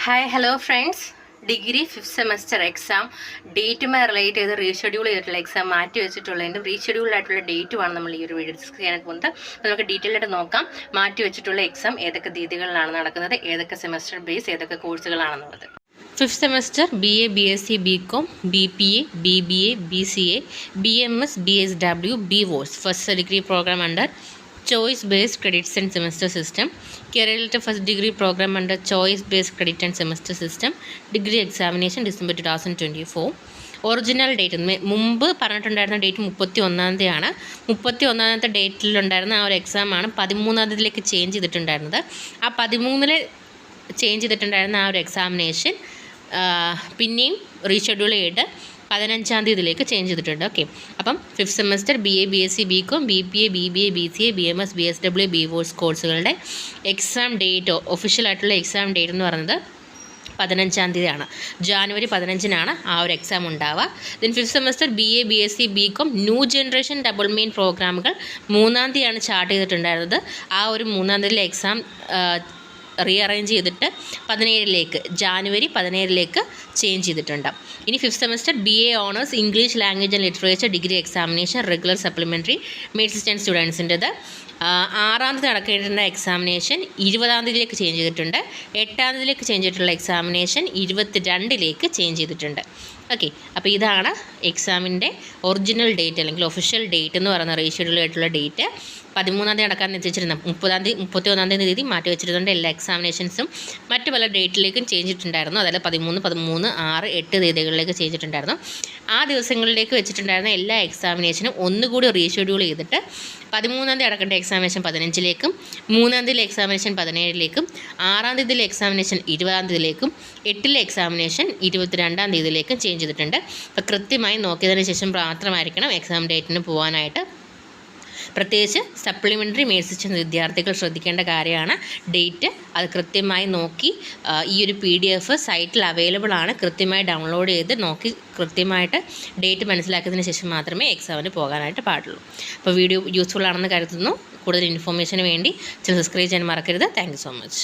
Hi hello friends, degree 5th semester exam ഡേറ്റുമായി relate ചെയ്ത് reschedule ചെയ്തിട്ടുള്ള എക്സാം മാറ്റി വെച്ചിട്ടുള്ളതിൻ്റെ റീഷെഡ്യൂൾഡായിട്ടുള്ള ഡേറ്റുമാണ് നമ്മൾ ഈ ഒരു വീഡിയോ ഡിസ്കസ് ചെയ്യാനായിട്ട് പോകുന്നത്. നമുക്ക് ഡീറ്റെയിൽ ആയിട്ട് നോക്കാം മാറ്റി വെച്ചിട്ടുള്ള എക്സാം ഏതൊക്കെ തീയതികളിലാണ് നടക്കുന്നത്, ഏതൊക്കെ സെമസ്റ്റർ ബേസ്, ഏതൊക്കെ കോഴ്സുകളാണെന്നുള്ളത്. 5th semester BA, BSc, BCom, BPA, BBA, BCA, BMS, BSW, BVOS first degree programme under Choice Based Credits and Semester System, Kerala First Degree Program under Choice Based Credit and Semester System, Degree Examination December 2024. Original date മുമ്പ് പറഞ്ഞിട്ടുണ്ടായിരുന്ന date 31-ാണ്. 31-ാമത്തെ ഡേറ്റിലുണ്ടായിരുന്ന ആ ഒരു എക്സാമാണ് 13-ാമതിലേക്ക് change ചെയ്തിട്ടുണ്ടായിരുന്നത്. ആ 13-ൽ change ചെയ്തിട്ടുണ്ടായിരുന്ന ആ ഒരു examination പിന്നെയും reschedule ചെയ്തിട്ട് 15-ാം തീയതിയിലേക്ക് change ചെയ്തിട്ടുണ്ട്. ഓക്കെ, അപ്പം 5th semester BA, BSc, BCom, BPA, BBA, BCA, BMS, BSW, BVOS കോഴ്സുകളുടെ എക്സാം ഡേറ്റ്, ഒഫീഷ്യലായിട്ടുള്ള എക്സാം ഡേറ്റ് എന്ന് പറയുന്നത് 15-ാം തീയതിയാണ്. ജാനുവരി 15-നാണ് ആ ഒരു എക്സാം ഉണ്ടാവുക. Then 5th semester BA, BSc, BCom new generation double main പ്രോഗ്രാമുകൾ 3-ാം തീയതിയാണ് സ്റ്റാർട്ട് ചെയ്തിട്ടുണ്ടായിരുന്നത്. ആ ഒരു 3-ാം തീയതിയിലെ എക്സാം റീഅറേഞ്ച് ചെയ്തിട്ട് ജാനുവരി 17-ലേക്ക് ചേഞ്ച് ചെയ്തിട്ടുണ്ട്. ഇനി 5th semester BA honours English language and literature degree examination regular supplementary medicine സ്റ്റുഡൻസിൻ്റെത് 6-ാം തീയതി നടക്കേണ്ട എക്സാമിനേഷൻ 20-ാം തീയതിയിലേക്ക് ചേഞ്ച് ചെയ്തിട്ടുണ്ട്. 8-ാം തീയതിയിലേക്ക് ചേഞ്ച് ചെയ്തിട്ടുള്ള എക്സാമിനേഷൻ 22-ലേക്ക് ചേഞ്ച് ചെയ്തിട്ടുണ്ട്. ഓക്കെ, അപ്പോൾ ഇതാണ് എക്സാമിൻ്റെ ഒറിജിനൽ ഡേറ്റ് അല്ലെങ്കിൽ ഒഫീഷ്യൽ ഡേറ്റ് എന്ന് പറയുന്ന റീഷെഡ്യൂൾ ആയിട്ടുള്ള ഡേറ്റ്. 13-ാം തീയതി നടക്കാൻ നിശ്ചയിച്ചിരുന്ന 31-ാം തീയതി മാറ്റി വെച്ചിരുന്നുണ്ട്. എല്ലാ എക്സാമിനേഷൻസും മറ്റു പല ഡേറ്റിലേക്കും ചേഞ്ച് ചെയ്തിട്ടുണ്ടായിരുന്നു. അതായത് 13, 13, 6, 8 തീയതികളിലേക്ക് ചേഞ്ച് ചെയ്തിട്ടുണ്ടായിരുന്നു. ആ ദിവസങ്ങളിലേക്ക് വെച്ചിട്ടുണ്ടായിരുന്ന എല്ലാ എക്സാമിനേഷനും ഒന്നുകൂടി റീഷെഡ്യൂൾ ചെയ്തിട്ട് 13-ാം തീയതി നടക്കേണ്ട എക്സാമിനേഷൻ 15-ലേക്കും, 3-ാം തീയതിയിലെ എക്സാമിനേഷൻ 17-ലേക്കും, 6-ാം തീയതിയിലെ എക്സാമിനേഷൻ 20-ാം തീയതിയിലേക്കും, 8-ലെ എക്സാമിനേഷൻ 22-ാം തീയതിയിലേക്കും ചേഞ്ച് ചെയ്തിട്ടുണ്ട്. അപ്പോൾ കൃത്യമായി നോക്കിയതിന് ശേഷം മാത്രമായിരിക്കണം എക്സാം ഡേറ്റിന് പോകാനായിട്ട്. പ്രത്യേകിച്ച് സപ്ലിമെൻ്ററി മേടിച്ച വിദ്യാർത്ഥികൾ ശ്രദ്ധിക്കേണ്ട കാര്യമാണ് ഡേറ്റ്. അത് കൃത്യമായി നോക്കി ഈ ഒരു PDF സൈറ്റിൽ അവൈലബിൾ ആണ്. കൃത്യമായി ഡൗൺലോഡ് ചെയ്ത് നോക്കി കൃത്യമായിട്ട് ഡേറ്റ് മനസ്സിലാക്കിയതിന് ശേഷം മാത്രമേ എക്സാമിന് പോകാനായിട്ട് പാടുള്ളൂ. അപ്പോൾ വീഡിയോ യൂസ്ഫുൾ ആണെന്ന് കരുതുന്നു. കൂടുതൽ ഇൻഫോർമേഷന് വേണ്ടി സബ്സ്ക്രൈബ് ചെയ്യാൻ മറക്കരുത്. Thank you so much.